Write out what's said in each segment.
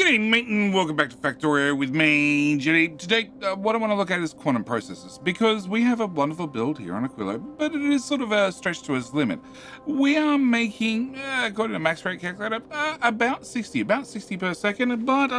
G'day mate and welcome back to Factorio with me, Jenny. Today, what I want to look at is quantum processes, because we have a wonderful build here on Aquillo, but it is sort of a stretch to its limit. We are making, according to max rate calculator, about 60 per second, but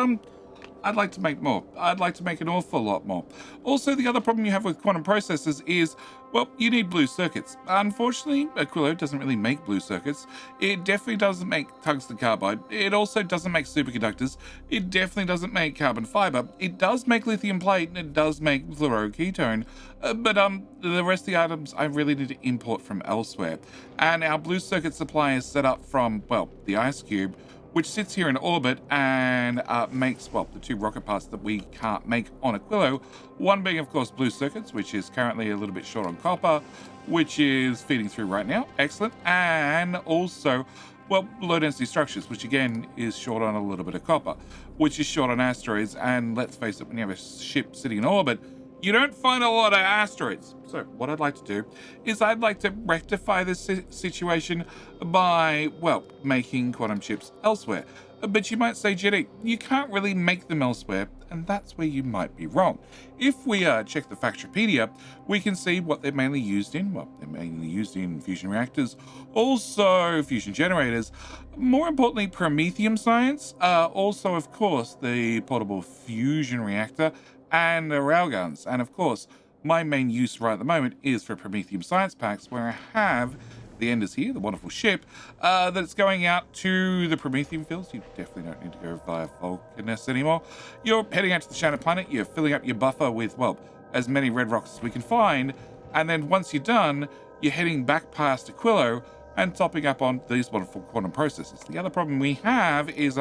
I'd like to make more. I'd like to make an awful lot more. Also, the other problem you have with quantum processes is, well, you need blue circuits. Unfortunately, Aquillo doesn't really make blue circuits. It definitely doesn't make tungsten carbide. It also doesn't make superconductors. It definitely doesn't make carbon fiber. It does make lithium plate, and it does make fluoroketone. But the rest of the items I really need to import from elsewhere. And our blue circuit supply is set up from, well, the ice cube, which sits here in orbit and makes, well, the two rocket parts that we can't make on Aquillo. One being, of course, blue circuits, which is currently a little bit short on copper, which is feeding through right now. Excellent. And also, well, low density structures, which again is short on a little bit of copper, which is short on asteroids. And let's face it, when you have a ship sitting in orbit, you don't find a lot of asteroids. So what I'd like to do is I'd like to rectify this situation by, well, making quantum chips elsewhere. But you might say, Jetty, you can't really make them elsewhere, and that's where you might be wrong. If we check the Factopedia, we can see what they're mainly used in. Well, they're mainly used in fusion reactors, also fusion generators, more importantly, promethium science, also, of course, the portable fusion reactor, and the railguns. And of course, my main use right at the moment is for promethium science packs, where I have the Enders here, the wonderful ship, that it's going out to the promethium fields. You definitely don't need to go via Vulcanus anymore. You're heading out to the Shattered Planet, you're filling up your buffer with, well, as many red rocks as we can find, and then once you're done, you're heading back past Aquillo and topping up on these wonderful quantum processes. The other problem we have is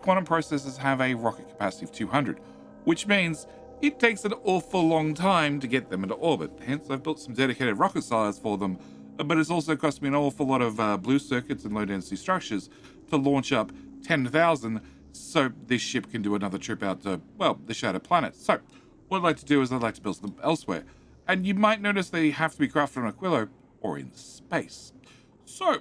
quantum processes have a rocket capacity of 200, which means it takes an awful long time to get them into orbit. Hence, I've built some dedicated rocket silos for them, but it's also cost me an awful lot of blue circuits and low-density structures to launch up 10,000, so this ship can do another trip out to, well, the Shattered Planet. So, what I'd like to do is I'd like to build them elsewhere. And you might notice they have to be crafted on Aquillo or in space. So,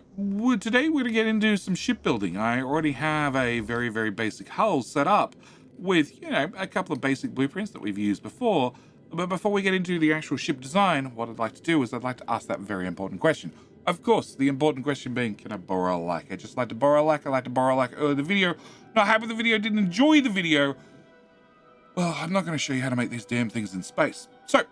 today we're going to get into some shipbuilding. I already have a very, very basic hull set up with, you know, a couple of basic blueprints that we've used before. But before we get into the actual ship design, what I'd like to do is I'd like to ask that very important question. Of course, the important question being, can I borrow a like? I just like to borrow a like. I like to borrow a like earlier the video. Not happy with the video, didn't enjoy the video. Well, I'm not going to show you how to make these damn things in space. So,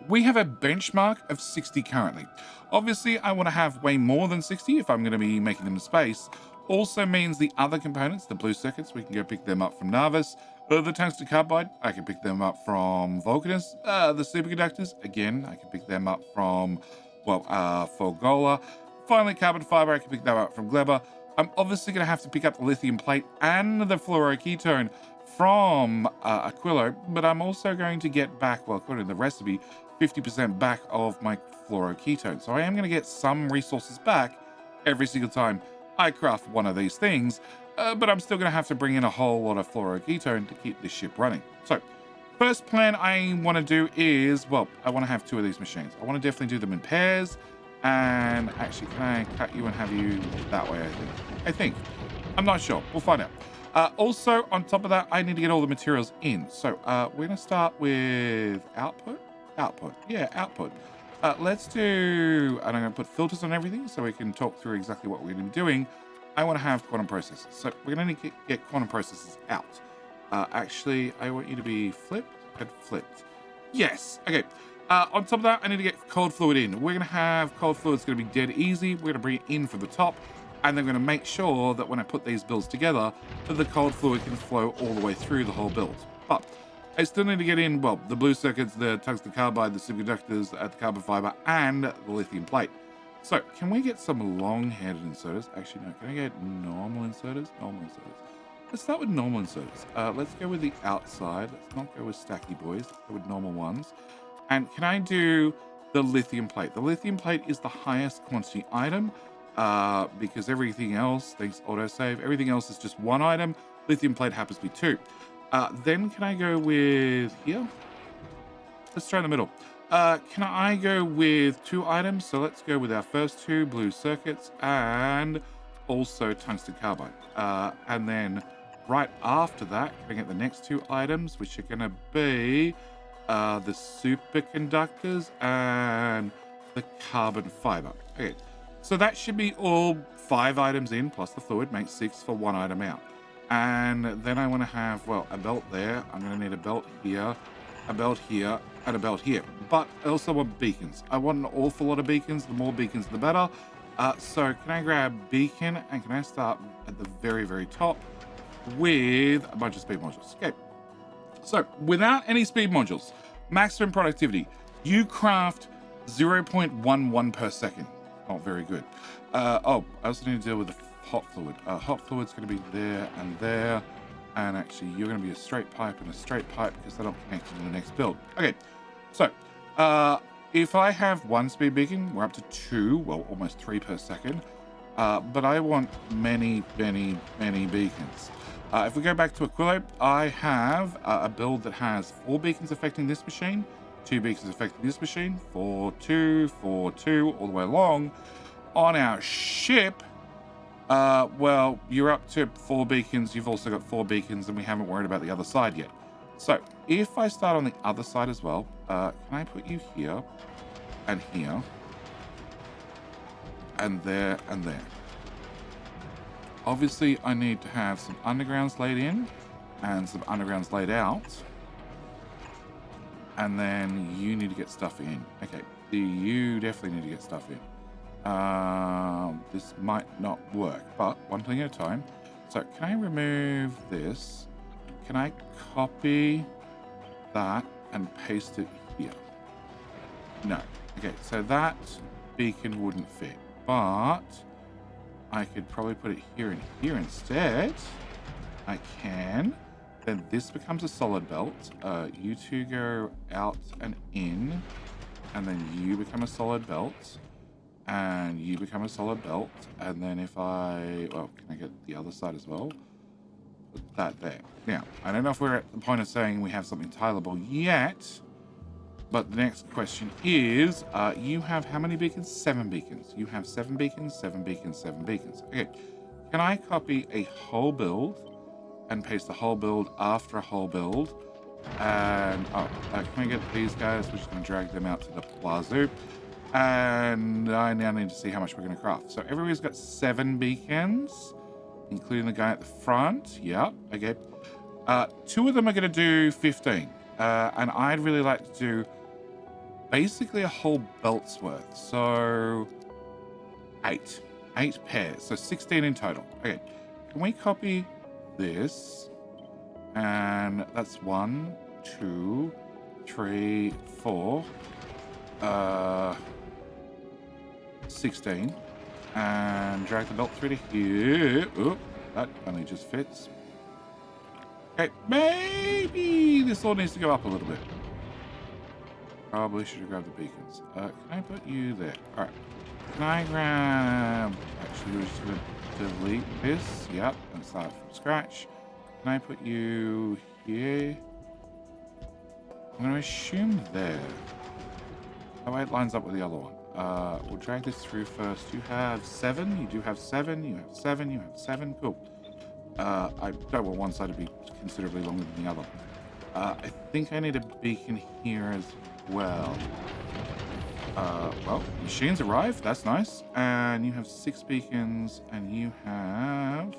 we have a benchmark of 60 currently. Obviously, I want to have way more than 60 if I'm going to be making them in space. Also means the other components, the blue circuits, we can go pick them up from Narvis. The tungsten carbide, I can pick them up from Vulcanus. The superconductors, again, I can pick them up from, well, Forgola. Finally, carbon fiber, I can pick them up from Gleba. I'm obviously going to have to pick up the lithium plate and the fluoroketone from Aquillo, but I'm also going to get back, well, according to the recipe, 50% back of my fluoroketone. So I am going to get some resources back every single time I craft one of these things, but I'm still going to have to bring in a whole lot of fluoroketone to keep this ship running. So, first plan I want to do is, well, I want to have two of these machines. I want to definitely do them in pairs, and actually, can I cut you and have you that way, I think. I'm not sure. We'll find out. Also, on top of that, I need to get all the materials in. So, we're going to start with output. Output. Let's do, and I'm going to put filters on everything so we can talk through exactly what we're going to be doing. I want to have quantum processes. So we're going to get quantum processes out. Actually, I want you to be flipped and flipped. Yes. Okay. On top of that, I need to get cold fluid in. We're going to have cold fluid. It's going to be dead easy. We're going to bring it in from the top, and then we're going to make sure that when I put these builds together, that the cold fluid can flow all the way through the whole build. But I still need to get in, well, the blue circuits, the tungsten carbide, the superconductors, the carbon fiber, and the lithium plate. So, can we get some long-headed inserters? Actually, no. Can I get normal inserters? Normal inserters. Let's start with normal inserters. Let's go with the outside. Let's not go with stacky boys. Let's go with normal ones. And can I do the lithium plate? The lithium plate is the highest quantity item because everything else, thanks autosave, everything else is just one item. Lithium plate happens to be two. Then can I go with here? Let's try in the middle. Can I go with two items? So let's go with our first two blue circuits and also tungsten carbide. And then right after that, can I get the next two items, which are going to be the superconductors and the carbon fiber. Okay, so that should be all 5 items in, plus the fluid, makes 6 for 1 item out. And then I want to have, well, a belt there. I'm going to need a belt here, a belt here, and a belt here. But I also want beacons. I want an awful lot of beacons. The more beacons, the better. So can I grab beacon, and can I start at the very, very top with a bunch of speed modules? Okay. So without any speed modules, maximum productivity, you craft 0.11 per second. Not very good. I also need to deal with the hot fluid. Hot fluid's going to be there and there. And actually, you're going to be a straight pipe and a straight pipe because they're not connected to the next build. Okay, so if I have 1 speed beacon, we're up to 2, well, almost 3 per second. But I want many, many, many beacons. If we go back to Aquillo, I have a build that has 4 beacons affecting this machine, 2 beacons affecting this machine, 4, 2, 4, 2, all the way along. On our ship, well, you're up to 4 beacons. You've also got 4 beacons, and we haven't worried about the other side yet. So if I start on the other side as well, can I put you here and here and there and there? Obviously, I need to have some undergrounds laid in and some undergrounds laid out. And then you need to get stuff in. Okay, you definitely need to get stuff in. This might not work, but one thing at a time. So can I remove this? Can I copy that and paste it here? No. Okay, so that beacon wouldn't fit, but I could probably put it here and here instead. I can. Then this becomes a solid belt. You two go out and in, and then you become a solid belt, and you become a solid belt. And then if I, well, can I get the other side as well? Put that there. Now, I don't know if we're at the point of saying we have something tileable yet, but the next question is, you have how many beacons? 7 beacons. You have 7 beacons, 7 beacons, 7 beacons. Okay, can I copy a whole build and paste the whole build after a whole build? And, can we get these guys? We're just going to drag them out to the plaza. And I now need to see how much we're going to craft. So everybody's got 7 beacons, including the guy at the front. Yep, okay. 2 of them are going to do 15. And I'd really like to do basically a whole belt's worth. So 8 pairs. So 16 in total. Okay, can we copy this? And that's 1, 2, 3, 4. 16. And drag the belt through to here. Oop, that only just fits. Okay, maybe this all needs to go up a little bit. Probably should have grabbed the beacons. Can I put you there? Alright. Can I grab... Actually, we're just going to delete this. Yep, and start from scratch. Can I put you here? I'm going to assume there. That way it lines up with the other one. We'll drag this through first. You have 7. You do have 7. You have 7. You have 7. Cool. I don't want one side to be considerably longer than the other. I think I need a beacon here as well. Well, machines arrived. That's nice. And you have 6 beacons, and you have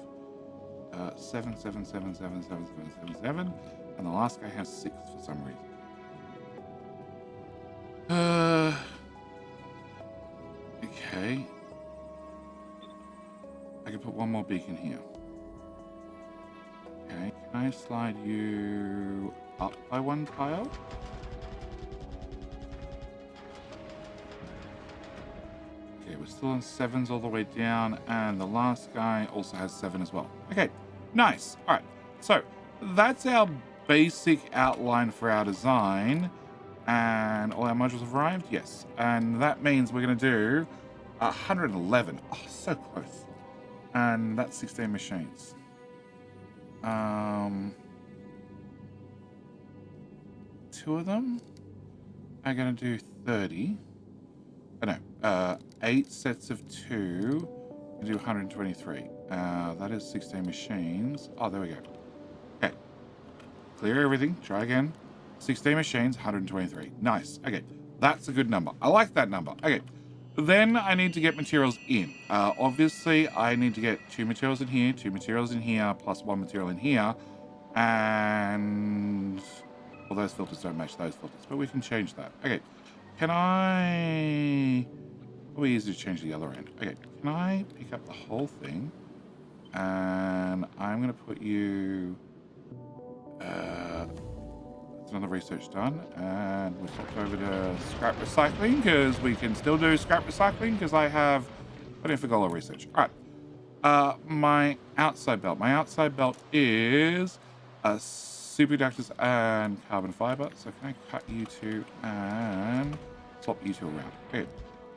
7, 7, 7, 7, 7, 7, 7, 7. And the last guy has 6 for some reason. Okay. I can put one more beacon here. Okay, can I slide you up by 1 tile? Okay, we're still on 7s all the way down, and the last guy also has 7 as well. Okay, nice. All right, so that's our basic outline for our design. And all our modules have arrived? Yes. And that means we're going to do 111. Oh, so close. And that's 16 machines. 2 of them are going to do 30. Oh, no. 8 sets of 2 do 123. That is 16 machines. Oh, there we go. clear everything. Try again. 16 machines, 123. Nice. Okay, that's a good number. I like that number. Okay, then I need to get materials in. Obviously, I need to get 2 materials in here, 2 materials in here, plus 1 material in here. And... well, those filters don't match those filters, but we can change that. Okay, can I... probably easy to change the other end. Okay, can I pick up the whole thing? And I'm going to put you... that's another research done. And we'll swap over to scrap recycling, because we can still do scrap recycling, because I have put in for Gola research. All right. My outside belt. My outside belt is superconductors and carbon fiber. So can I cut you two and swap you two around? Okay.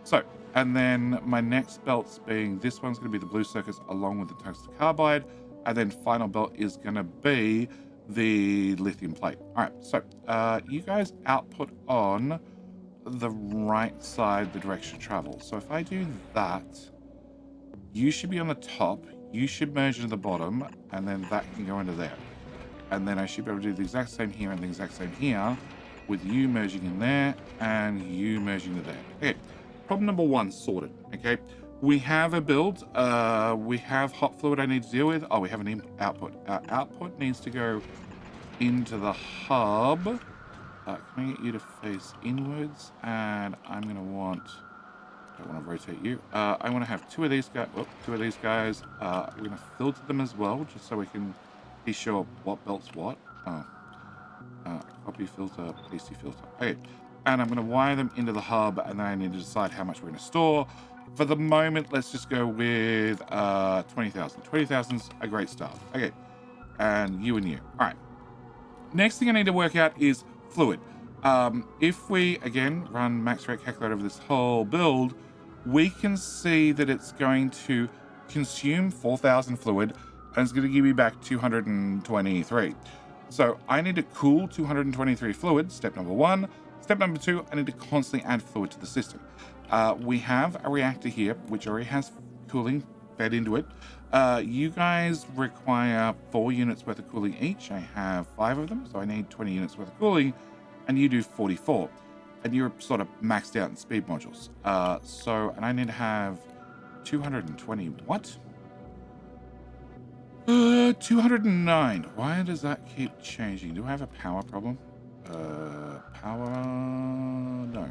So, and then my next belt's being, this one's going to be the blue circuits along with the tungsten carbide. And then final belt is going to be the lithium plate. All right, so you guys output on the right side, the direction of travel. So if I do that, you should be on the top, you should merge into the bottom, and then that can go into there. And then I should be able to do the exact same here and the exact same here, with you merging in there and you merging into there. Okay, problem number 1 sorted. Okay, we have a build, we have hot fluid I need to deal with. Oh, we have an output. Our output needs to go into the hub. Can I get you to face inwards? And I'm going to want... I don't want to rotate you. I want to have 2 of these guys. Oh, 2 of these guys. We're going to filter them as well, just so we can be sure what belt's what. Oh. Copy filter, pasty filter. Okay. And I'm going to wire them into the hub, and then I need to decide how much we're going to store. For the moment, let's just go with 20,000. 20,000's a great start. Okay. And you and you. All right. Next thing I need to work out is fluid. If we, again, run max rate calculator over this whole build, we can see that it's going to consume 4,000 fluid, and it's going to give me back 223. So I need to cool 223 fluid, step number 1. Step number 2, I need to constantly add fluid to the system. We have a reactor here, which already has cooling fed into it. You guys require 4 units worth of cooling each. I have 5 of them, so I need 20 units worth of cooling, and you do 44. And you're sort of maxed out in speed modules. And I need to have 220, what? 209. Why does that keep changing? Do I have a power problem? Power, no.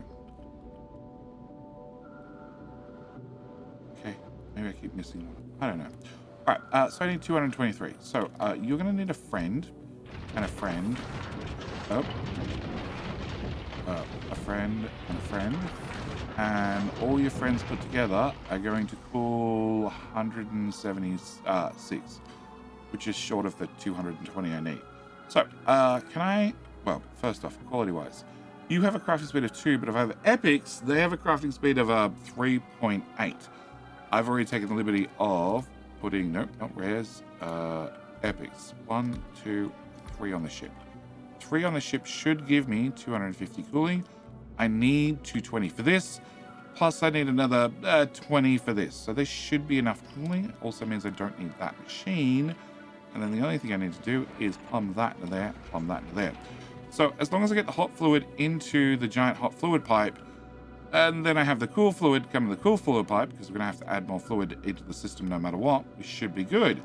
Okay, maybe I keep missing one. I don't know. All right, so I need 223. So you're going to need a friend and a friend. Oh. A friend and a friend. And all your friends put together are going to cool 176, which is short of the 220 I need. So, can I... well, first off, quality-wise, you have a crafting speed of 2, but if I have Epics, they have a crafting speed of 3.8. I've already taken the liberty of putting, nope, not rares, Epics. 1, 2, 3 on the ship. 3 on the ship should give me 250 cooling. I need 220 for this, plus I need another 20 for this. So this should be enough cooling. It also means I don't need that machine. And then the only thing I need to do is plumb that into there, plumb that into there. So as long as I get the hot fluid into the giant hot fluid pipe, and then I have the cool fluid come to the cool fluid pipe, because we're going to have to add more fluid into the system no matter what, we should be good.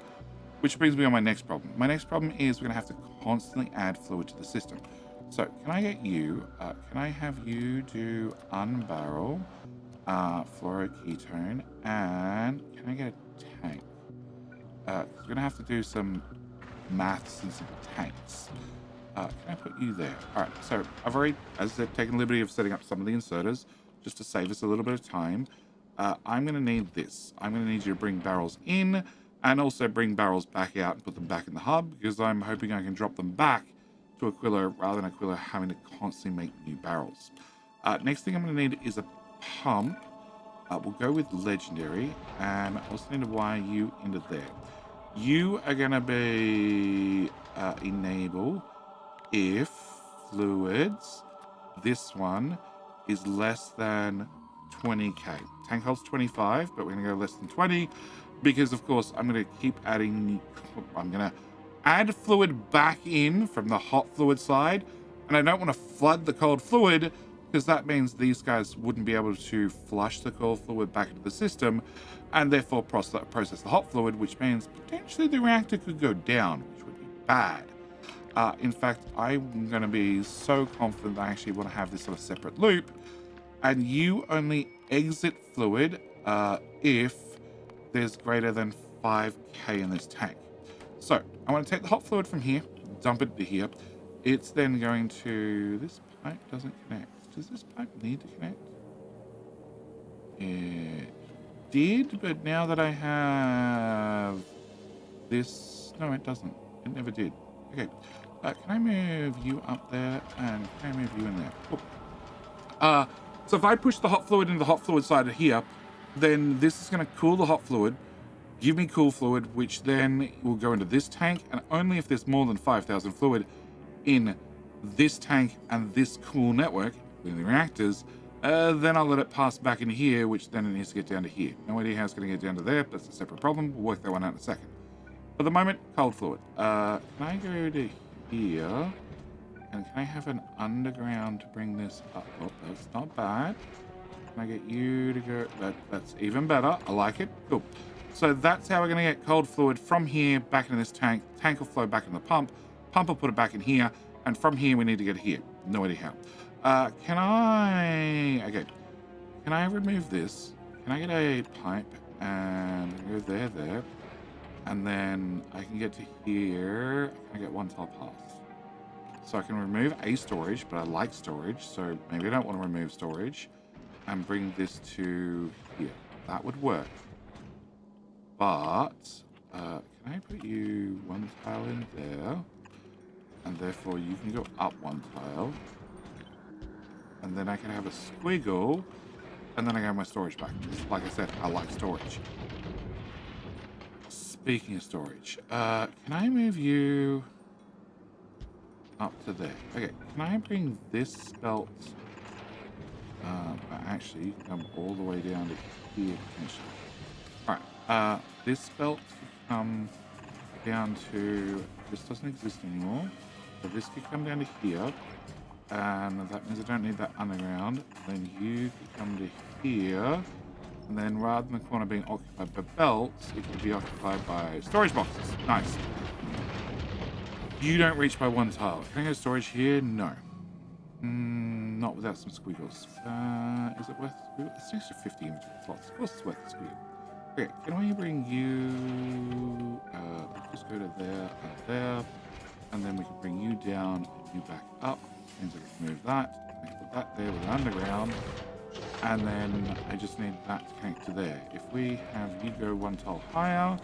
Which brings me on my next problem. My next problem is we're going to have to constantly add fluid to the system. So can I get you, can I have you do unbarrel, fluoroketone, and can I get a tank? We're going to have to do some maths and some tanks. Can I put you there? All right, so I've already, as I said, taken the liberty of setting up some of the inserters just to save us a little bit of time. I'm going to need this. I'm going to need you to bring barrels in and also bring barrels back out and put them back in the hub, because I'm hoping I can drop them back to Aquillo rather than Aquillo having to constantly make new barrels. Next thing I'm going to need is a pump. We'll go with legendary, and I also need to wire you into there. You are going to be enable if fluids, this one, is less than 20k. Tank holds 25, but we're going to go less than 20 because, of course, I'm going to keep adding. I'm going to add fluid back in from the hot fluid side, and I don't want to flood the cold fluid because that means these guys wouldn't be able to flush the cold fluid back into the system and therefore process the hot fluid, which means potentially the reactor could go down, which would be bad. In fact, I'm going to be so confident that I actually want to have this sort of separate loop, and you only exit fluid if there's greater than 5k in this tank. So I want to take the hot fluid from here, dump it to here. It's then going to, this pipe doesn't connect. Does this pipe need to connect? It did, but now that I have this, no, it doesn't. It never did. Okay, can I move you up there, and can I move you in there? Cool. So if I push the hot fluid into the hot fluid side of here, then this is going to cool the hot fluid, give me cool fluid, which then will go into this tank, and only if there's more than 5,000 fluid in this tank and this cool network, in the reactors, then I'll let it pass back in here, which then it needs to get down to here. No idea how it's going to get down to there. That's a separate problem. We'll work that one out in a second. For the moment, cold fluid. Can I go to here? And can I have an underground to bring this up? Oh, that's not bad. Can I get you to go? That's even better. I like it. Cool. So that's how we're going to get cold fluid from here back into this tank. Tank will flow back in the pump. Pump will put it back in here. And from here, we need to get here. No idea how. Can I remove this? Can I get a pipe and go there, and then I can get to here. Can I get one tile pass? So I can remove a storage, but I like storage, so maybe I don't want to remove storage, and bring this to here. That would work. But can I put you one tile in there, and therefore you can go up one tile. And then I can have a squiggle, and then I have my storage back. Like I said, I like storage. Speaking of storage, can I move you up to there? Okay, can I bring this belt? Actually, you can come all the way down to here potentially. Alright, this belt could come down to, this doesn't exist anymore. So this could come down to here. And that means I don't need that underground. Then you could come to here, and then rather than the corner being occupied by belts, it could be occupied by storage boxes. Nice. You don't reach by one tile. Can I go storage here? No. Not without some squiggles. Is it worth squiggles? It's an extra 50 inventory slots. Of course it's worth the squiggle. Okay, can we bring you... let's just go to there and there, and then we can bring you down and you back up. Means I can move that. I can put that there with an underground, and then I just need that to connect to there. If we have you go one tile higher,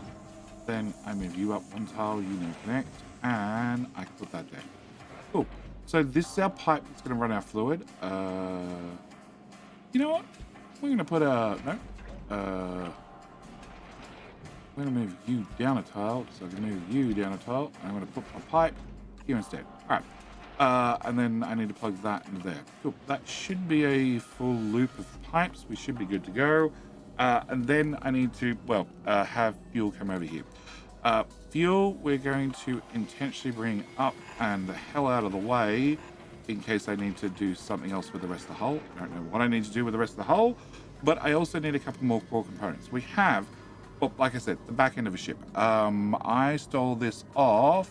then I move you up one tile, you need to connect, and I can put that there. Cool. So this is our pipe that's going to run our fluid. You know what? We're going to put a we're going to move you down a tile, so I can move you down a tile. I'm going to put my pipe here instead. All right. And then I need to plug that into there. Cool. That should be a full loop of pipes. We should be good to go. And then I need to, have fuel come over here. Fuel, we're going to intentionally bring up and the hell out of the way in case I need to do something else with the rest of the hull. I don't know what I need to do with the rest of the hull, but I also need a couple more core components. We have, well, like I said, the back end of a ship. I stole this off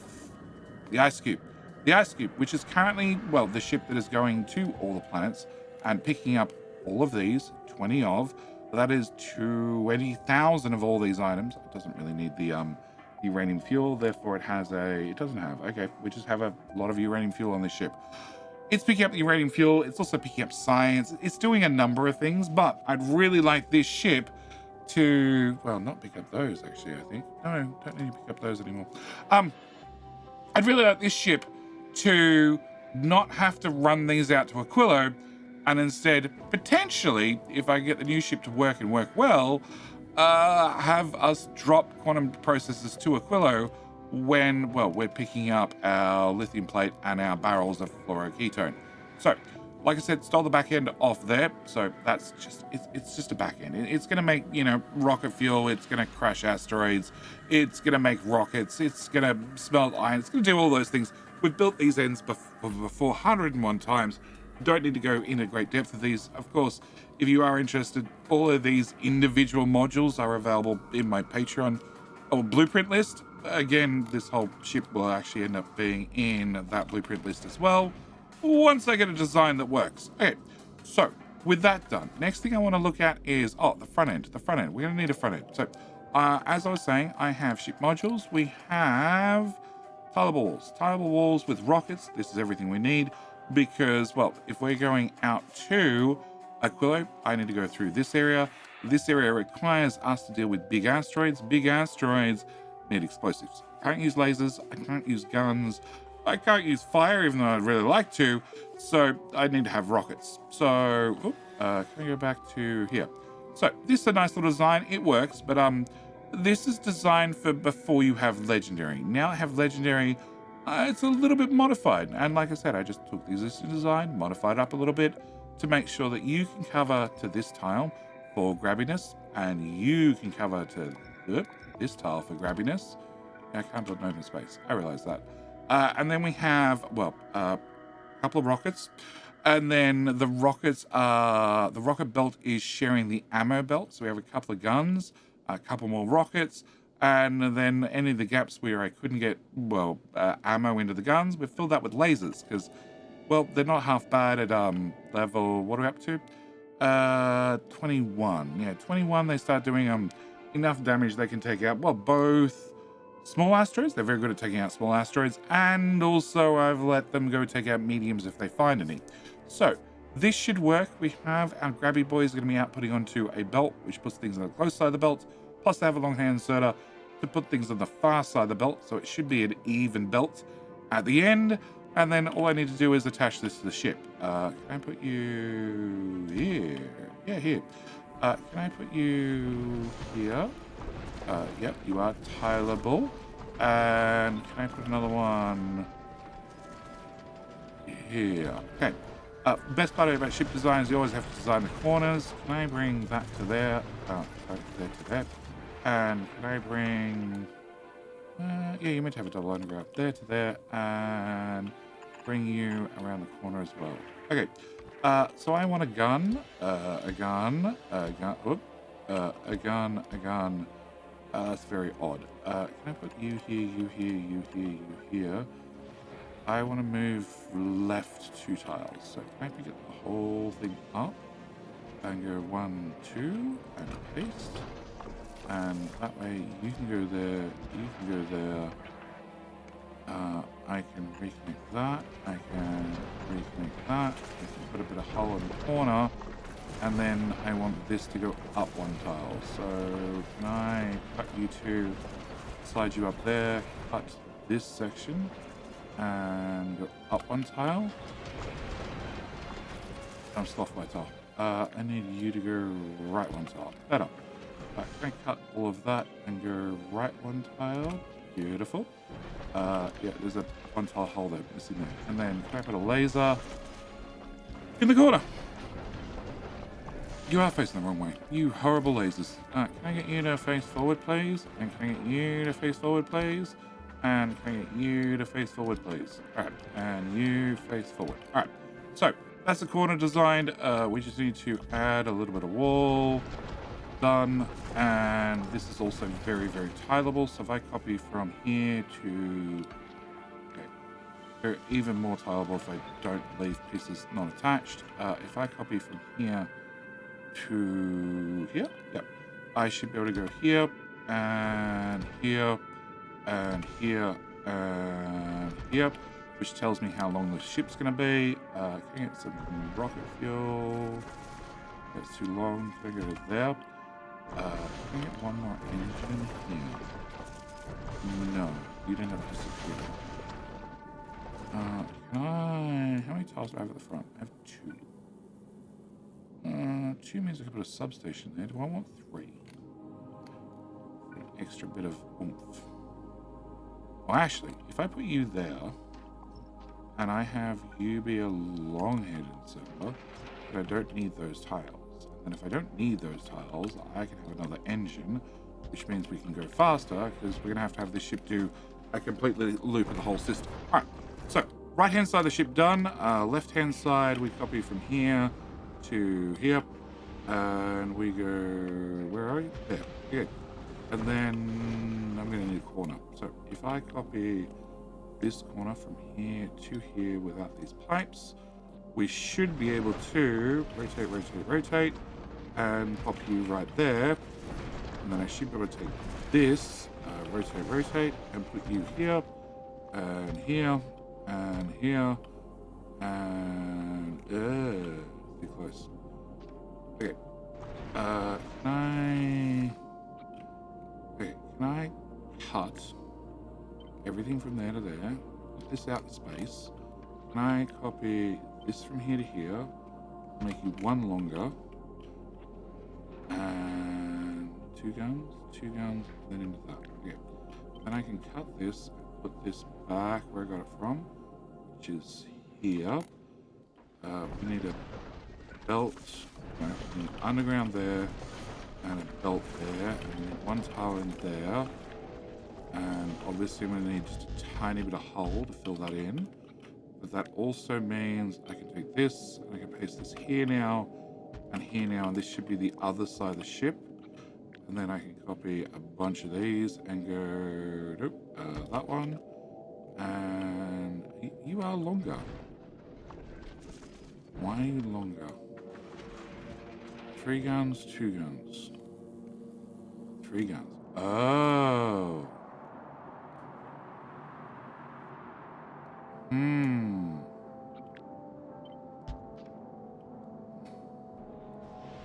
the Ice Cube. The Ice Cube, which is currently, well, the ship that is going to all the planets and picking up all of these, 20 of. That is 20,000 of all these items. It doesn't really need the uranium fuel, therefore it has it doesn't have, okay, we just have a lot of uranium fuel on this ship. It's picking up the uranium fuel, it's also picking up science, it's doing a number of things, but I'd really like this ship to, well, not pick up those actually, I think. No, don't need to pick up those anymore. I'd really like this ship to not have to run these out to Aquillo, and instead, potentially, if I get the new ship to work and work well, have us drop quantum processors to Aquillo when, well, we're picking up our lithium plate and our barrels of fluoroketone. So, Like I said, stole the back end off there, so that's just it's just a back end. It's going to make, you know, rocket fuel. It's going to crash asteroids. It's going to make rockets. It's going to smelt iron. It's going to do all those things. We've built these ends before 101 times. Don't need to go into great depth of these. Of course, if you are interested, all of these individual modules are available in my Patreon blueprint list. Again, this whole ship will actually end up being in that blueprint list as well, once I get a design that works. Okay, so with that done, next thing I want to look at is, the front end. We're going to need a front end. So as I was saying, I have ship modules. We have tileable walls with rockets. This is everything we need because, well, if we're going out to Aquillo, I need to go through this area. This area requires us to deal with big asteroids. Big asteroids need explosives. I can't use lasers. I can't use guns. I can't use fire, even though I'd really like to. So I need to have rockets. So, can I go back to here? So this is a nice little design. It works, but this is designed for before you have legendary. Now I have legendary. It's a little bit modified. And like I said, I just took the existing design, modified it up a little bit to make sure that you can cover to this tile for grabbiness, and you can cover to this tile for grabbiness. I can't put an open space. I realize that. And then we have, a couple of rockets. And then the rockets the rocket belt is sharing the ammo belt. So we have a couple of guns, a couple more rockets, and then any of the gaps where I couldn't get, ammo into the guns, we've filled that with lasers because, they're not half bad at level, what are we up to? 21. Yeah, 21, they start doing enough damage they can take out, both small asteroids. They're very good at taking out small asteroids, and also I've let them go take out mediums if they find any. So this should work. We have our grabby boys going to be outputting onto a belt, which puts things on the close side of the belt. Plus they have a long hand inserter to put things on the far side of the belt, so it should be an even belt at the end. And then all I need to do is attach this to the ship. Can I put you here? Yeah, here. Can I put you here? Yep, you are tileable. And can I put another one here? Okay. Best part about ship design is you always have to design the corners. Can I bring that to there? There to there. And can I bring... yeah, you meant to have a double underground. There to there. And bring you around the corner as well. Okay. So I want a gun. A gun. That's very odd. Can I put you here, you here, you here, you here? I want to move left 2 tiles. So can I pick it the whole thing up and go 1, 2, and paste? And that way you can go there, you can go there. I can reconnect that. I can reconnect that. I can put a bit of hole in the corner. And then I want this to go up 1 tile. So can I cut you 2, slide you up there, cut this section, and go up 1 tile? I'm still off my tile. I need you to go right 1 tile. Better. Can I cut all of that and go right 1 tile? Beautiful. Yeah, there's a 1 tile hole there missing there. And then can I put a laser in the corner? You are facing the wrong way. You horrible lasers. Can I get you to face forward, please? And can I get you to face forward, please? And can I get you to face forward, please? Alright, and you face forward. Alright, so that's the corner designed. We just need to add a little bit of wall. Done. And this is also very, very tileable. So if I copy from here to... Okay, they're even more tileable if I don't leave pieces not attached. If I copy from here to here, yep, I should be able to go here and here and here and here, which tells me how long the ship's going to be. Can I get some rocket fuel? That's too long. Can I go to there? Can I get one more engine here? No, you didn't have to secure. Can I... How many tiles do I have at the front? I have 2. 2 means I could put a substation there. Do I want 3? An extra bit of oomph. Well, actually, if I put you there, and I have you be a long-head inserter, but I don't need those tiles. And if I don't need those tiles, I can have another engine, which means we can go faster, because we're going to have this ship do a complete loop of the whole system. All right, so right-hand side of the ship done. Left-hand side, we copy from here to here, and we go, where are you? There, okay. And then I'm going to need a corner. So if I copy this corner from here to here without these pipes, we should be able to rotate, and pop you right there. And then I should be able to take this, rotate, and put you here, and here, and here, and too close. Okay. Can I cut everything from there to there? Put this out in space. Can I copy this from here to here? Make you one longer. And two guns, then into that. Okay. Then I can cut this and put this back where I got it from, which is here. We need a belt, we need underground there, and a belt there, and we need one tile in there. And obviously we need just a tiny bit of hole to fill that in. But that also means I can take this, and I can paste this here now, and this should be the other side of the ship. And then I can copy a bunch of these and go, nope, that one. And you are longer. Why longer? 3 guns, 2 guns. 3 guns. Oh.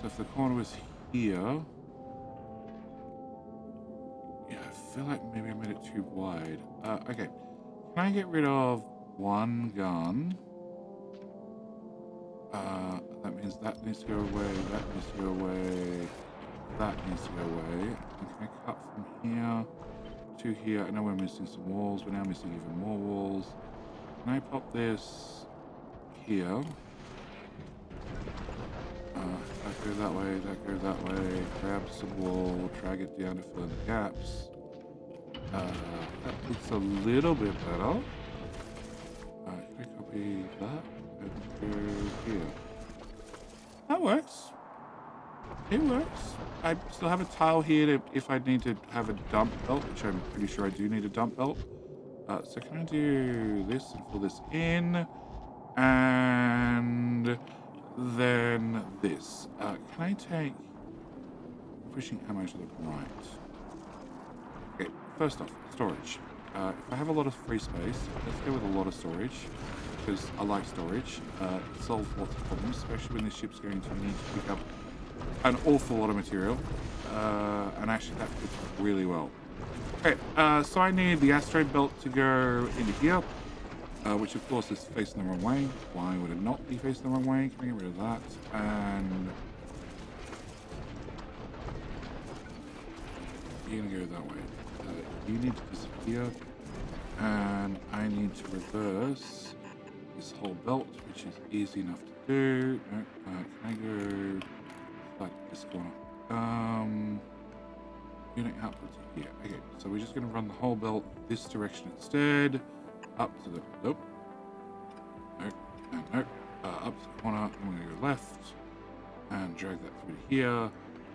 So if the corner was here, yeah, I feel like maybe I made it too wide. Okay, can I get rid of 1 gun? That means that needs to go away, that needs to go away, that needs to go away. And can I cut from here to here? I know we're missing some walls, we're now missing even more walls. Can I pop this here? That goes that way, that goes that way. Grab some wall, drag it down to fill in the gaps. That looks a little bit better. Can I copy that and go here? That works. It works. I still have a tile here if I need to have a dump belt, which I'm pretty sure I do need a dump belt. So can I do this and fill this in? And then this. Can I take pushing ammo to the right? Okay, first off, storage. If I have a lot of free space, let's go with a lot of storage, because I like storage. It solves lots of problems, especially when the ship's going to need to pick up an awful lot of material. And actually that fits really well. Okay, so I need the asteroid belt to go into here, which of course is facing the wrong way. Why would it not be facing the wrong way? Can I get rid of that? And you're gonna go that way. You need to disappear, and I need to reverse this whole belt, which is easy enough to do. No, can I go like this corner? Unit output to here. Okay, so we're just going to run the whole belt this direction instead. Up to the... Nope. Nope. And nope. Up to the corner. And we're going to go left. And drag that through to here.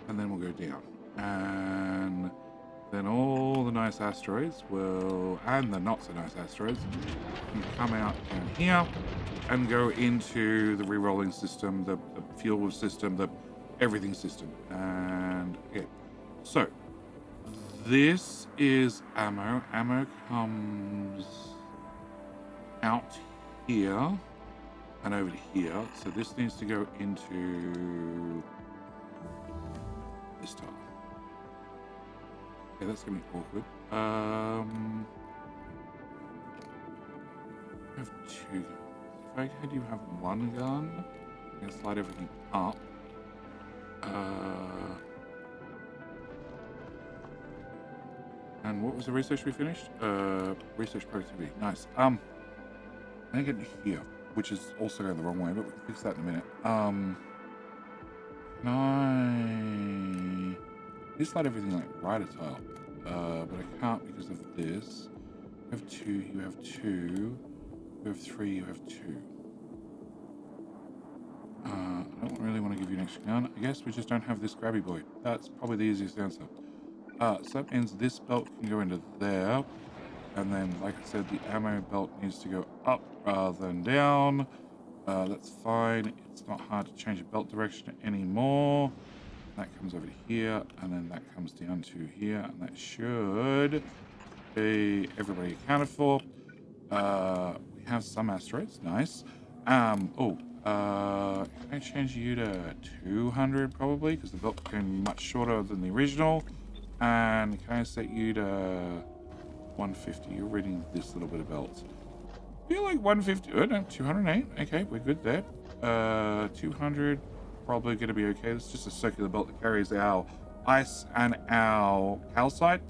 And then we'll go down. And then all the nice asteroids will... And the not so nice asteroids can come out down here. And go into the re-rolling system, the fuel system, the everything system. And... Okay. So... This is ammo. Ammo comes out here and over to here. So this needs to go into this tile. Okay, that's gonna be awkward. I have 2 guns. If I had you have 1 gun, I can slide everything up. And what was the research we finished? Research productivity. Nice. I get here, which is also going the wrong way, but we can fix that in a minute. Can I slide everything like right atop? But I can't because of this. You have 2, you have 2, you have 3, you have 2. I don't really want to give you an extra gun. I guess we just don't have this grabby boy. That's probably the easiest answer. So that means this belt can go into there. And then, like I said, the ammo belt needs to go up rather than down. That's fine. It's not hard to change the belt direction anymore. That comes over to here, and then that comes down to here, and that should be everybody accounted for. We have some asteroids. Nice. Can I change you to 200 probably? Because the belt became much shorter than the original. And can I set you to 150? You're reading this little bit of belt. I feel like 150. Oh, no, 208. Okay, we're good there. 200. Probably going to be okay. It's just a circular belt that carries our ice and our calcite.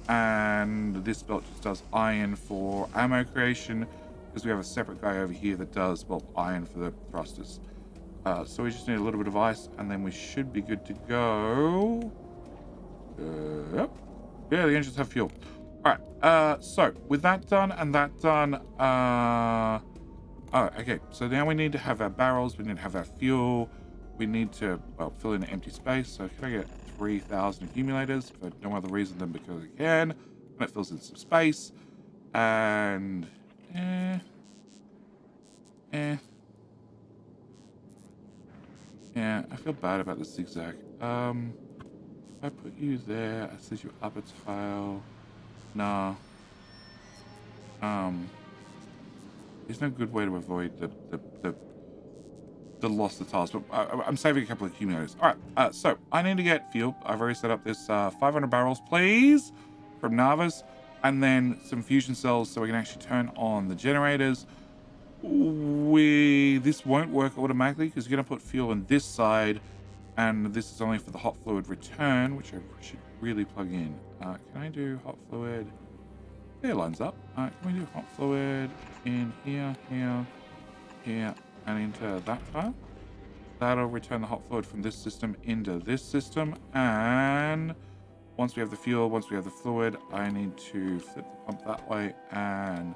And this belt just does iron for ammo creation, because we have a separate guy over here that does, well, iron for the thrusters. So we just need a little bit of ice, and then we should be good to go. Yep. Yeah, the engines have fuel. All right. So with that done and that done, okay. So now we need to have our barrels. We need to have our fuel. We need to, well, fill in an empty space. So can I get 3,000 accumulators for no other reason than because I can? And it fills in some space. And yeah, I feel bad about the zigzag. If I put you there, I set you up a tile. Nah. There's no good way to avoid the loss of tiles, but I'm saving a couple of accumulators. All right, so I need to get fuel. I've already set up this 500 barrels, please, from Navas, and then some fusion cells so we can actually turn on the generators. This won't work automatically because you're going to put fuel on this side, and this is only for the hot fluid return, which I should really plug in. Can I do hot fluid? Yeah, it lines up. Can we do hot fluid in here, here, and into that tile? That'll return the hot fluid from this system into this system, and once we have the fuel, once we have the fluid, I need to flip the pump that way and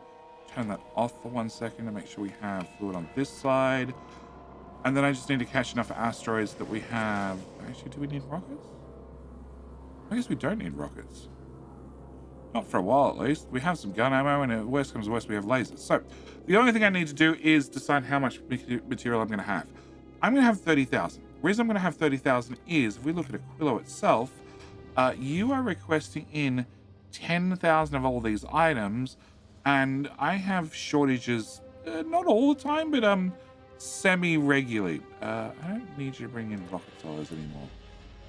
turn that off for 1 second to make sure we have fluid on this side. And then I just need to catch enough asteroids that we have. Actually, do we need rockets? I guess we don't need rockets. Not for a while, at least. We have some gun ammo, and if worst comes to worst, we have lasers. So the only thing I need to do is decide how much material I'm going to have. I'm going to have 30,000. The reason I'm going to have 30,000 is, if we look at Aquillo itself, you are requesting in 10,000 of all these items, and I have shortages, not all the time, but semi-regularly. I don't need you to bring in rocket sellers anymore.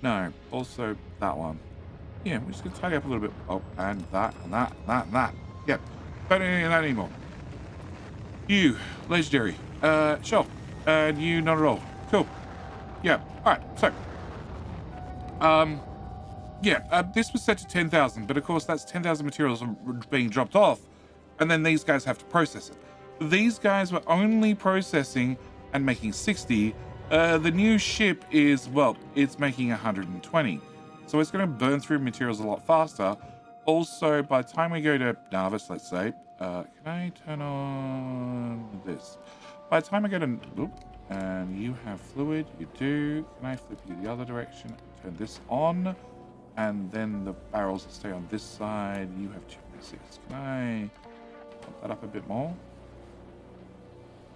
No, also that one. Yeah, we're just going to tidy up a little bit. Oh, and that, and that, and that, and that. Yeah, don't need any of that anymore. You, legendary. Sure. And you, not at all. Cool. Yeah, alright, so. This was set to 10,000, but of course that's 10,000 materials being dropped off, and then these guys have to process it. These guys were only processing and making 60. The new ship is, well, it's making 120. So it's going to burn through materials a lot faster. Also, by the time we go to Navas, let's say, can I turn on this? By the time I go to, and you have fluid, you do. Can I flip you the other direction? Turn this on, and then the barrels will stay on this side. You have 2.6. Can I pump that up a bit more?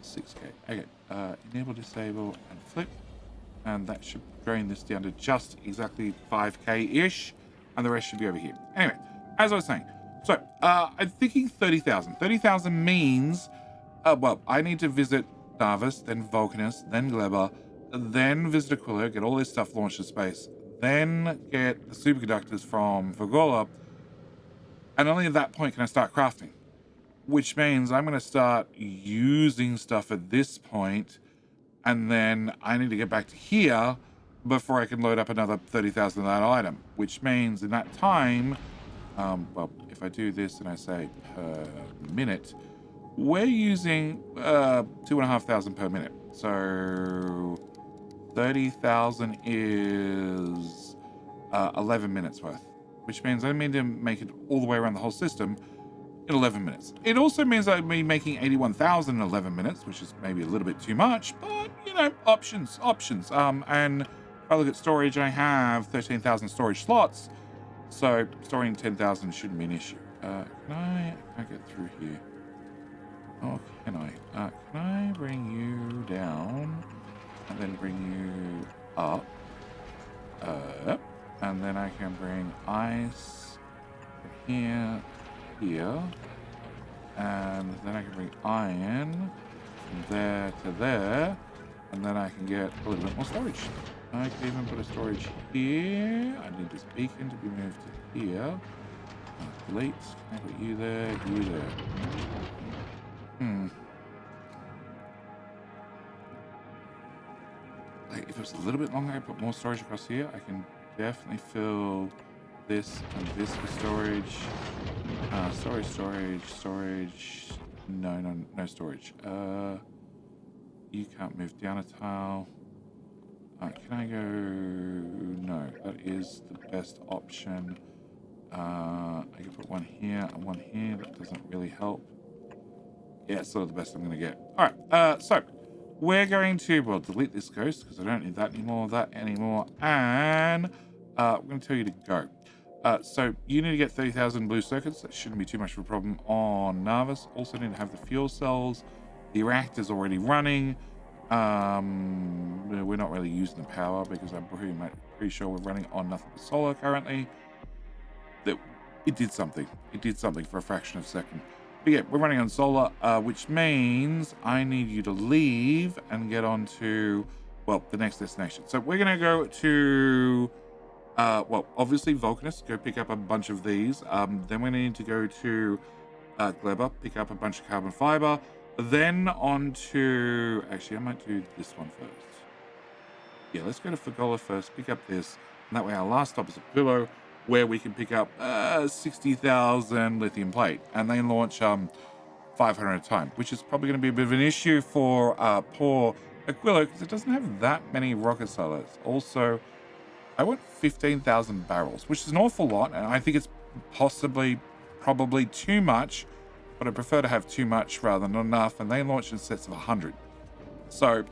6k. Okay. Enable, disable, and flip. And that should drain this down to just exactly 5k-ish. And the rest should be over here. Anyway, as I was saying. So, I'm thinking 30,000. 30,000 means, well, I need to visit Navas, then Vulcanus, then Gleba, then visit Aquillo, get all this stuff launched to space, then get the superconductors from Vagola. And only at that point can I start crafting. Which means I'm going to start using stuff at this point, and then I need to get back to here before I can load up another 30,000 of that item. Which means in that time, well, if I do this and I say per minute, we're using 2,500 per minute. So 30,000 is 11 minutes worth, which means I need to make it all the way around the whole system in 11 minutes. It also means I'd be making 81,000 in 11 minutes, which is maybe a little bit too much, but you know, options. And if I look at storage, I have 13,000 storage slots, so storing 10,000 shouldn't be an issue. Can I get through here? Oh, can I? Can I bring you down and then bring you up? And then I can bring ice from here, and then I can bring iron from there to there, and then I can get a little bit more storage. I can even put a storage here. I need this beacon to be moved to here. Delete. Can I put you there? You there. Like, if it was a little bit longer, I put more storage across here. I can definitely fill this and this with storage. Storage. No storage. You can't move down a tile. Can I go? No, that is the best option. I can put one here and one here. That doesn't really help. Yeah, it's sort of the best I'm going to get. All right, so we're going to, well, delete this ghost because I don't need that anymore, and I'm going to tell you to go. So you need to get 30,000 blue circuits. That shouldn't be too much of a problem on Narvis. Also need to have the fuel cells. The reactor's already running. We're not really using the power because I'm pretty sure we're running on nothing but solar currently. It did something. It did something for a fraction of a second. But yeah, we're running on solar, which means I need you to leave and get on to, well, the next destination. So we're going to go to, well, obviously Vulcanus, go pick up a bunch of these. Then we're going to need to go to gleba, pick up a bunch of carbon fiber. Then on to, actually, I might do this one first. Yeah, let's go to Fagola first, pick up this. And that way our last stop is Aquillo, where we can pick up 60,000 lithium plate, and they launch 500 at a time, which is probably going to be a bit of an issue for poor Aquillo because it doesn't have that many rocket silos. Also, I want 15,000 barrels, which is an awful lot, and I think it's probably too much, but I prefer to have too much rather than enough, and they launch in sets of 100. So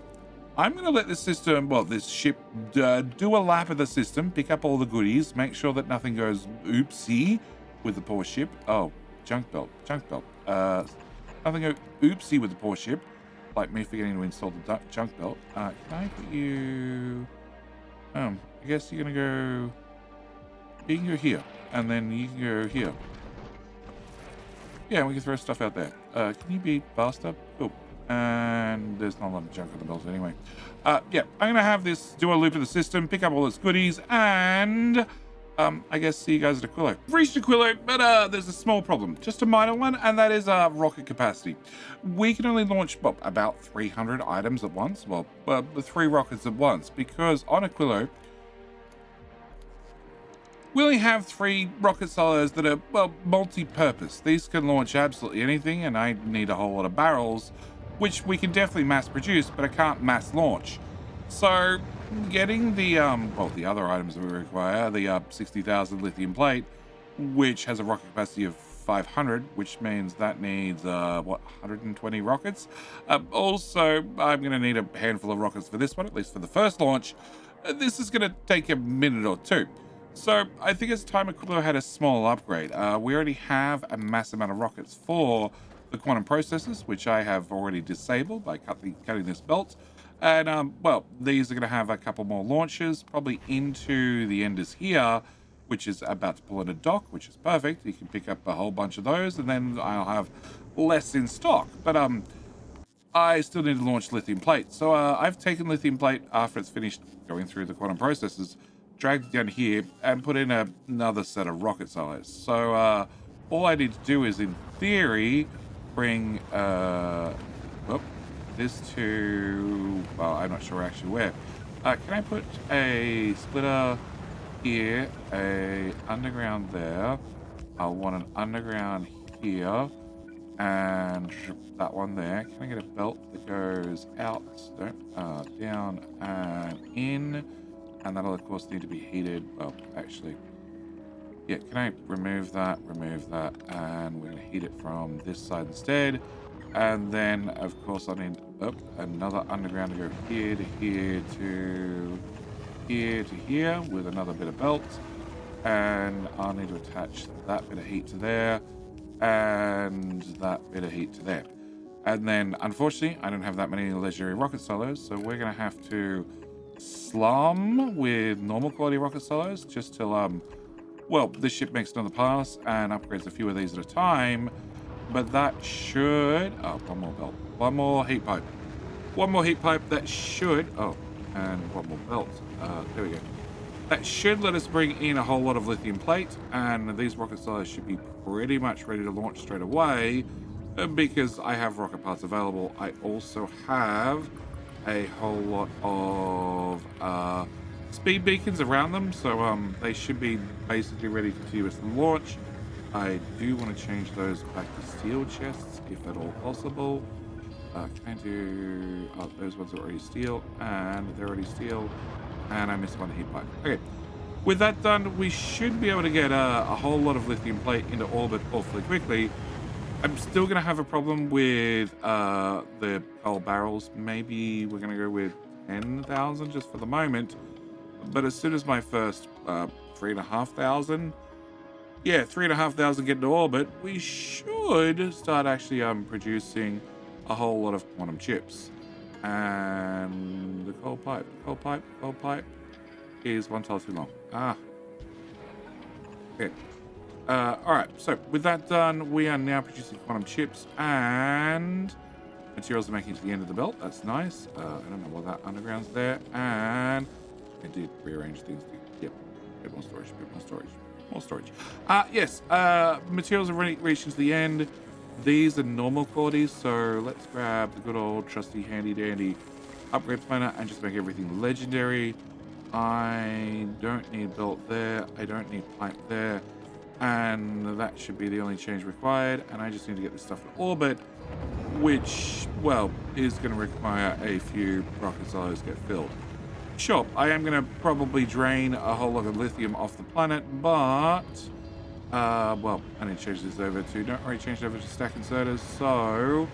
I'm going to let this system, well, this ship, do a lap of the system, pick up all the goodies, make sure that nothing goes oopsie with the poor ship. Oh, junk belt. Nothing go oopsie with the poor ship, like me forgetting to install the junk belt. Can I put you... I guess you're going to go... You can go here, and then you can go here. Yeah, we can throw stuff out there. Can you be faster? Oh. And there's not a lot of junk on the belt anyway. Yeah, I'm gonna have this do a loop of the system, pick up all its goodies, and I guess see you guys at Aquillo. Reached Aquillo, but there's a small problem, just a minor one, and that is rocket capacity. We can only launch about 300 items at once, well, 3 rockets at once, because on Aquillo we only have 3 rocket silos that are, well, multi-purpose. These can launch absolutely anything, and I need a whole lot of barrels, which we can definitely mass produce, but I can't mass launch. So getting the, well, the other items that we require, the 60,000 lithium plate, which has a rocket capacity of 500, which means that needs, 120 rockets. Also, I'm going to need a handful of rockets for this one, at least for the first launch. This is going to take a minute or two. So I think it's time Aquillo had a small upgrade. We already have a massive amount of rockets for the quantum processors, which I have already disabled by cutting this belt. And, well, these are going to have a couple more launches, probably into the Enders here, which is about to pull in a dock, which is perfect. You can pick up a whole bunch of those, and then I'll have less in stock. But I still need to launch lithium plate. So I've taken lithium plate after it's finished going through the quantum processors, dragged it down here, and put in another set of rocket silos. So all I need to do is, in theory, bring this to, well, I'm not sure actually where. Can I put a splitter here, a underground there? I'll want an underground here, and that one there. Can I get a belt that goes out, down and in? And that'll of course need to be heated. Well, actually, yeah, can I remove that, and we're gonna heat it from this side instead. And then of course I need another underground to go here to here to here to here with another bit of belt. And I'll need to attach that bit of heat to there and that bit of heat to there. And then unfortunately I don't have that many legendary rocket silos, so we're gonna have to slum with normal quality rocket silos just till well, this ship makes another pass and upgrades a few of these at a time. But that should one more belt, one more heat pipe, that should and one more belt. There we go. That should let us bring in a whole lot of lithium plate, and these rocket silos should be pretty much ready to launch straight away because I have rocket parts available. I also have a whole lot of speed beacons around them, so they should be basically ready to continuously launch. I do want to change those back to steel chests if at all possible. Can I do... Oh, those ones are already steel, and they're already steel. And I missed one heat pipe. Okay, with that done, we should be able to get a whole lot of lithium plate into orbit awfully quickly. I'm still going to have a problem with the coal barrels. Maybe we're going to go with 10,000 just for the moment. But as soon as my first 3,500, yeah, 3,500 get into orbit, we should start actually producing a whole lot of quantum chips. And the coal pipe is one tile too long. Okay. All right. So with that done, we are now producing quantum chips and materials are making it to the end of the belt. That's nice. I don't know what that underground's there. And I did rearrange things. Yep. Bit more storage. Yes. Materials are reaching to the end. These are normal qualities, so let's grab the good old trusty handy dandy upgrade planner and just make everything legendary. I don't need belt there, I don't need pipe there, and that should be the only change required. And I just need to get this stuff to orbit, which, well, is going to require a few rocket silos get filled. Sure, I am going to probably drain a whole lot of lithium off the planet, but well, I need to change this over to, don't already change it over to stack inserters, so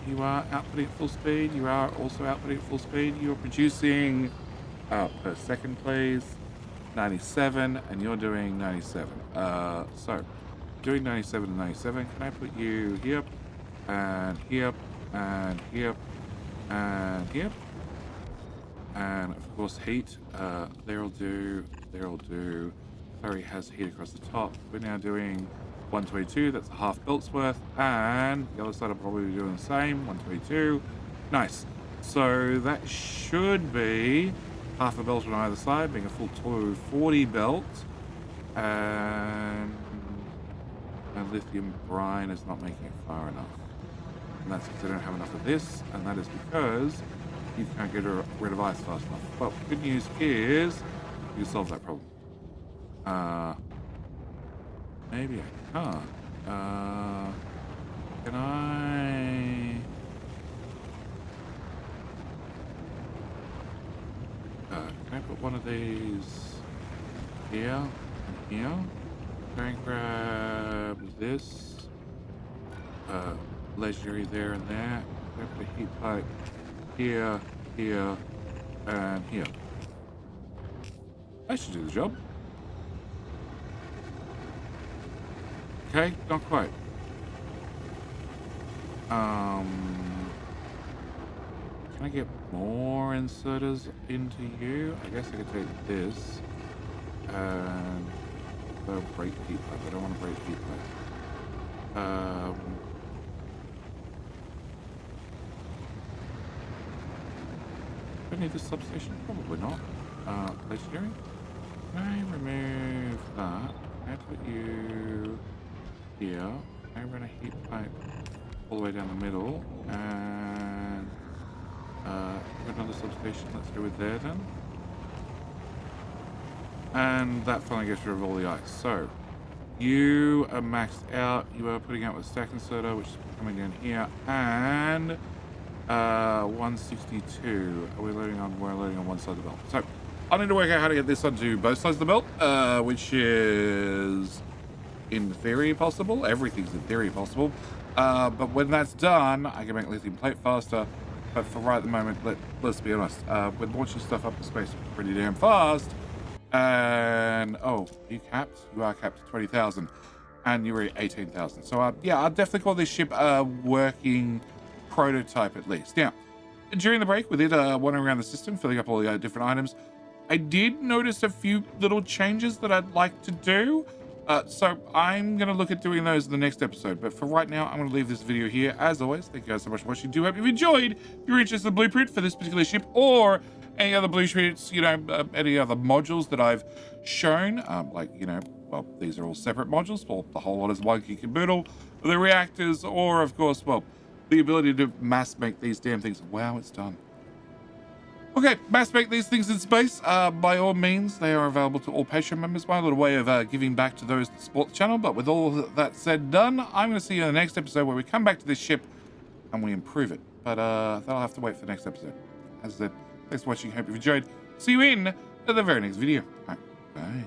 you are outputting at full speed, you are also outputting at full speed, you're producing per second please, 97, and you're doing 97. So, doing 97 and 97, can I put you here, and here, and here, and here? And of course heat, there'll do. Already has heat across the top. We're now doing 122, that's a half belt's worth, and the other side will probably be doing the same, 122. Nice. So that should be half a belt on either side, being a full 240 belt. And lithium brine is not making it far enough. And that's because I don't have enough of this, and that is because you can't get rid of ice fast enough. Well, good news is you solve that problem. Maybe I can't. Can I? Can I put one of these here and here? Try and grab this. Legendary there and there. Can I put a heat pipe here, here, and here? I should do the job. Okay, not quite. Can I get more inserters into you? I guess I could take this and break heat pipe. I don't want to break heat pipe. Do I need this substation? Probably not. Legendary? Can I remove that? Can I put you here? I run a heat pipe all the way down the middle, and put another substation. Let's go with there then. And that finally gets rid of all the ice. So You are maxed out. You are putting out with stack inserter, which is coming down here, and 162. Are we loading on? We're loading on one side of the belt. So I need to work out how to get this onto both sides of the belt, which is in theory possible. Everything's in theory possible. But when that's done, I can make lithium plate faster. But for right at the moment, let's be honest, we're launching stuff up to space pretty damn fast. And oh, are you capped? You are capped at 20,000, and you're at 18,000. So yeah, I'll definitely call this ship a working prototype at least. Now, during the break, we did wandering around the system, filling up all the different items. I did notice a few little changes that I'd like to do. So I'm going to look at doing those in the next episode. But for right now, I'm going to leave this video here. As always, thank you guys so much for watching. Do hope you've enjoyed. If you're interested in the blueprint for this particular ship or any other blueprints, you know, any other modules that I've shown, like, you know, well, these are all separate modules. Well, the whole lot is one key caboodle, the reactors, or of course, well, the ability to mass make these damn things. Wow, it's done. Okay, mass make these things in space. By all means, they are available to all Patreon members. My little way of giving back to those that support the channel. But with all that said and done, I'm going to see you in the next episode where we come back to this ship and we improve it. But that'll have to wait for the next episode. As I said, thanks for watching. Hope you've enjoyed. See you in the very next video. All right, bye.